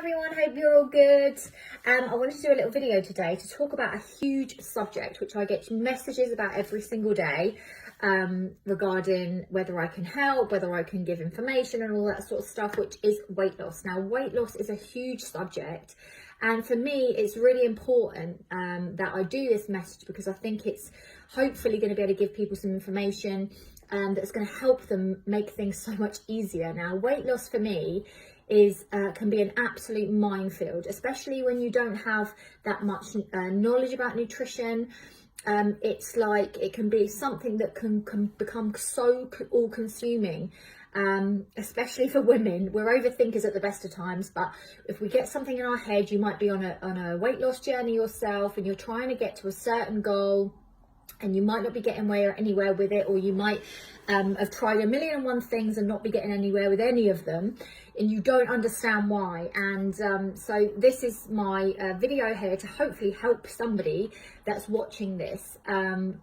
everyone, hope you're all good. I wanted to do a little video today to talk about a huge subject which I get messages about every single day regarding whether I can help, whether I can give information and all that sort of stuff, which is weight loss. Now, weight loss is a huge subject, and for me it's really important that I do this message because I think it's hopefully going to be able to give people some information that's going to help them make things so much easier. Now, weight loss for me is can be an absolute minefield, especially when you don't have that much knowledge about nutrition. It's like it can be something that can become so all-consuming, especially for women. We're overthinkers at the best of times, but if we get something in our head, you might be on a weight loss journey yourself and you're trying to get to a certain goal, and you might not be getting anywhere with it, or you might have tried a million and one things and not be getting anywhere with any of them, and you don't understand why. And so this is my video here to hopefully help somebody that's watching this,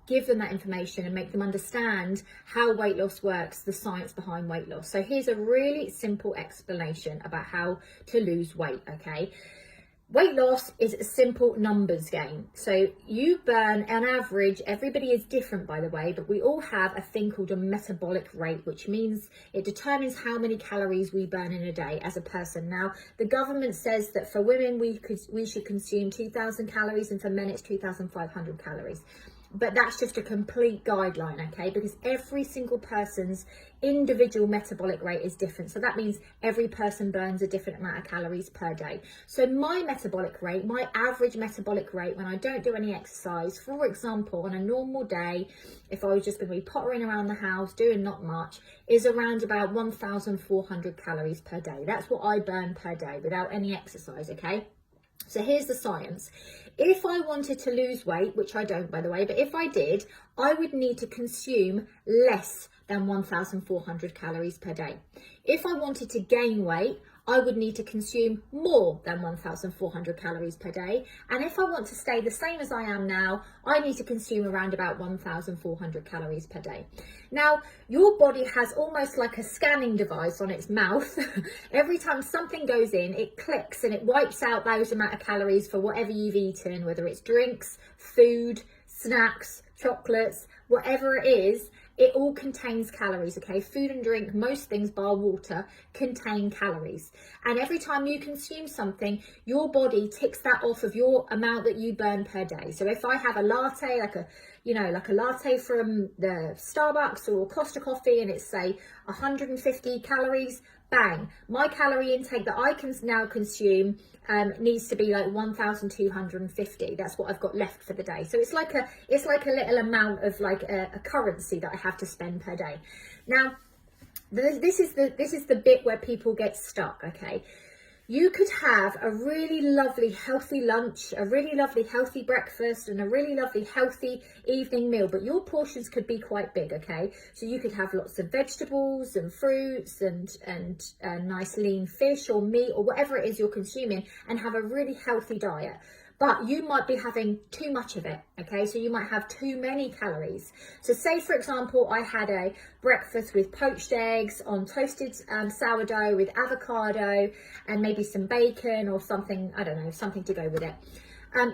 give them that information and make them understand how weight loss works, the science behind weight loss. So here's a really simple explanation about how to lose weight, okay? Weight loss is a simple numbers game. So you burn, on average, everybody is different by the way, but we all have a thing called a metabolic rate, which means it determines how many calories we burn in a day as a person. Now, the government says that for women, we should consume 2,000 calories, and for men it's 2,500 calories. But that's just a complete guideline, okay? Because every single person's individual metabolic rate is different. So that means every person burns a different amount of calories per day. So my metabolic rate, my average metabolic rate when I don't do any exercise, for example, on a normal day, if I was just going to be pottering around the house, doing not much, is around about 1,400 calories per day. That's what I burn per day without any exercise, okay? So here's the science. If I wanted to lose weight, which I don't by the way, but if I did, I would need to consume less than 1,400 calories per day. If I wanted to gain weight, I would need to consume more than 1,400 calories per day. And if I want to stay the same as I am now, I need to consume around about 1,400 calories per day. Now, your body has almost like a scanning device on its mouth. Every time something goes in, it clicks and it wipes out those amount of calories for whatever you've eaten, whether it's drinks, food, snacks, chocolates, whatever it is. It all contains calories, okay? Food and drink, most things bar water, contain calories. And every time you consume something, your body ticks that off of your amount that you burn per day. So if I have a latte, like a latte from the Starbucks or Costa Coffee, and it's say 150 calories, bang, my calorie intake that I can now consume needs to be like 1,250. That's what I've got left for the day. So it's like a little amount of like a currency that I have to spend per day. Now, this is the bit where people get stuck, okay? You could have a really lovely healthy lunch, a really lovely healthy breakfast, and a really lovely healthy evening meal, but your portions could be quite big, okay? So you could have lots of vegetables and fruits and nice lean fish or meat or whatever it is you're consuming, and have a really healthy diet. But you might be having too much of it, okay? So you might have too many calories. So say, for example, I had a breakfast with poached eggs on toasted sourdough with avocado and maybe some bacon or something, I don't know, something to go with it.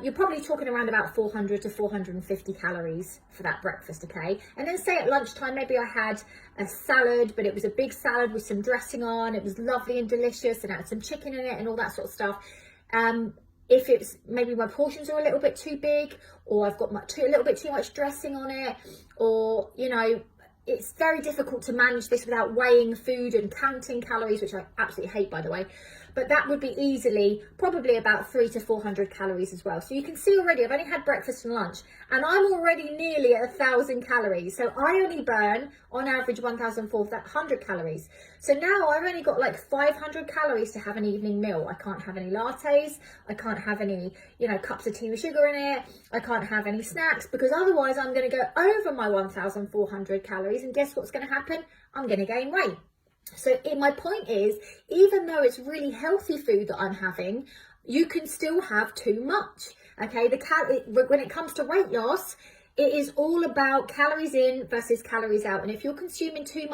You're probably talking around about 400 to 450 calories for that breakfast, okay? And then say at lunchtime, maybe I had a salad, but it was a big salad with some dressing on. It was lovely and delicious and had some chicken in it and all that sort of stuff. If it's maybe my portions are a little bit too big, or I've got a little bit too much dressing on it, or, you know, it's very difficult to manage this without weighing food and counting calories, which I absolutely hate, by the way. But that would be easily probably about 300 to 400 calories as well. So you can see already I've only had breakfast and lunch, and I'm already nearly at 1,000 calories. So I only burn on average 1,400 calories. So now I've only got like 500 calories to have an evening meal. I can't have any lattes. I can't have any, you know, cups of tea with sugar in it. I can't have any snacks, because otherwise I'm going to go over my 1,400 calories. And guess what's going to happen? I'm going to gain weight. So my point is, even though it's really healthy food that I'm having, you can still have too much, okay? When it comes to weight loss, It is all about calories in versus calories out. And if you're consuming too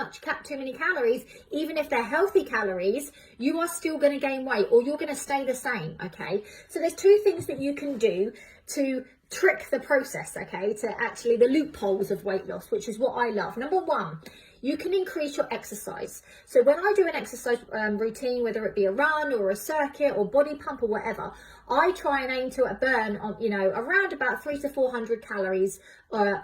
many calories, even if they're healthy calories, you are still going to gain weight, or you're going to stay the same. Okay. So there's two things that you can do to trick the process, okay, to actually the loopholes of weight loss, which is what I love. Number one, you can increase your exercise. So when I do an exercise routine, whether it be a run or a circuit or body pump or whatever, I try and aim to burn on, around about 300 to 400 calories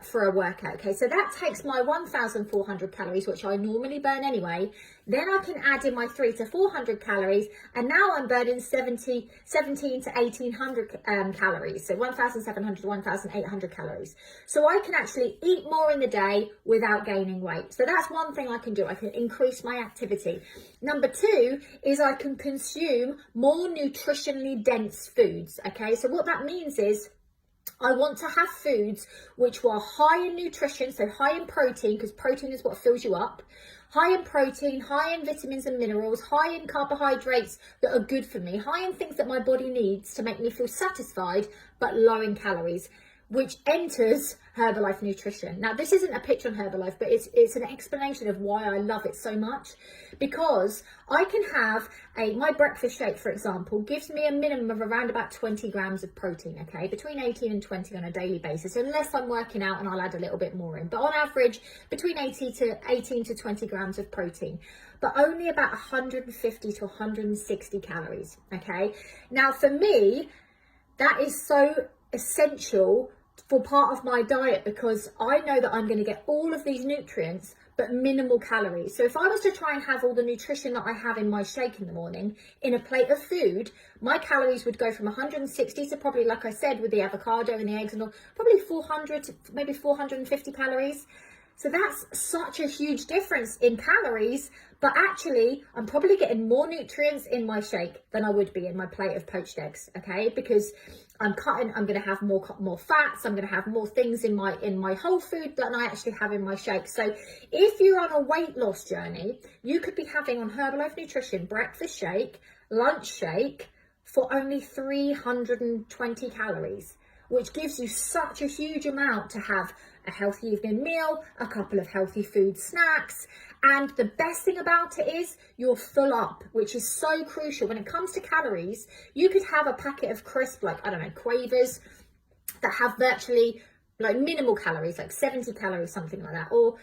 for a workout. Okay, so that takes my 1,400 calories, which I normally burn anyway. Then I can add in my 300 to 400 calories, and now I'm burning 17 to 1,800 calories. So 1,700 to 1,800 calories. So I can actually eat more in the day without gaining weight. So that's one thing I can do. I can increase my activity. Number two is I can consume more nutritionally dense foods. Okay, so what that means is I want to have foods which were high in nutrition, so high in protein, because protein is what fills you up, high in protein, high in vitamins and minerals, high in carbohydrates that are good for me, high in things that my body needs to make me feel satisfied, but low in calories, which enters Herbalife Nutrition. Now, this isn't a pitch on Herbalife, but it's an explanation of why I love it so much, because I can have my breakfast shake, for example, gives me a minimum of around about 20 grams of protein, okay, between 18 and 20 on a daily basis, unless I'm working out and I'll add a little bit more in. But on average, between 18 to 20 grams of protein, but only about 150 to 160 calories, okay? Now, for me, that is so essential for part of my diet, because I know that I'm going to get all of these nutrients but minimal calories. So if I was to try and have all the nutrition that I have in my shake in the morning in a plate of food, my calories would go from 160 to probably, like I said, with the avocado and the eggs and all, probably 400 to maybe 450 calories. So that's such a huge difference in calories, but actually I'm probably getting more nutrients in my shake than I would be in my plate of poached eggs, okay? Because I'm going to have more fats, I'm going to have more things in my whole food than I actually have in my shake. So if you're on a weight loss journey, you could be having on Herbalife Nutrition breakfast shake, lunch shake for only 320 calories, which gives you such a huge amount to have a healthy evening meal, a couple of healthy food snacks, and the best thing about it is you're full up, which is so crucial. When it comes to calories, you could have a packet of crisp, like, I don't know, Quavers, that have virtually like minimal calories, like 70 calories, something like that, or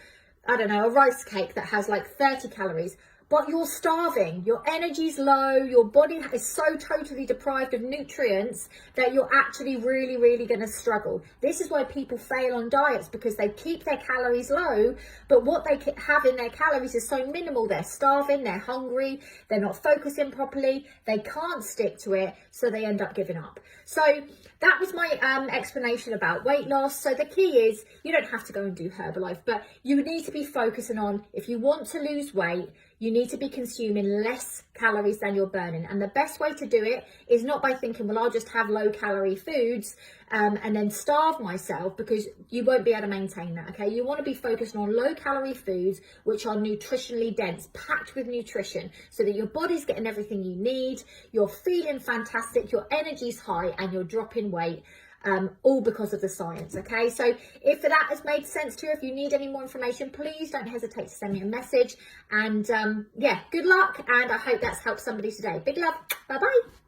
I don't know, a rice cake that has like 30 calories. But you're starving, your energy's low, your body is so totally deprived of nutrients that you're actually really, really going to struggle. This is why people fail on diets, because they keep their calories low, but what they have in their calories is so minimal. They're starving, they're hungry, they're not focusing properly, they can't stick to it, so they end up giving up. So that was my explanation about weight loss. So the key is you don't have to go and do Herbalife, but you need to be focusing on, if you want to lose weight, you need to be consuming less calories than you're burning. And the best way to do it is not by thinking, well, I'll just have low calorie foods and then starve myself, because you won't be able to maintain that, okay? You want to be focused on low calorie foods, which are nutritionally dense, packed with nutrition, so that your body's getting everything you need, you're feeling fantastic, your energy's high, and you're dropping weight. All because of the science, okay? So if that has made sense to you, if you need any more information, please don't hesitate to send me a message. And yeah, good luck, and I hope that's helped somebody today. Big love. Bye-bye.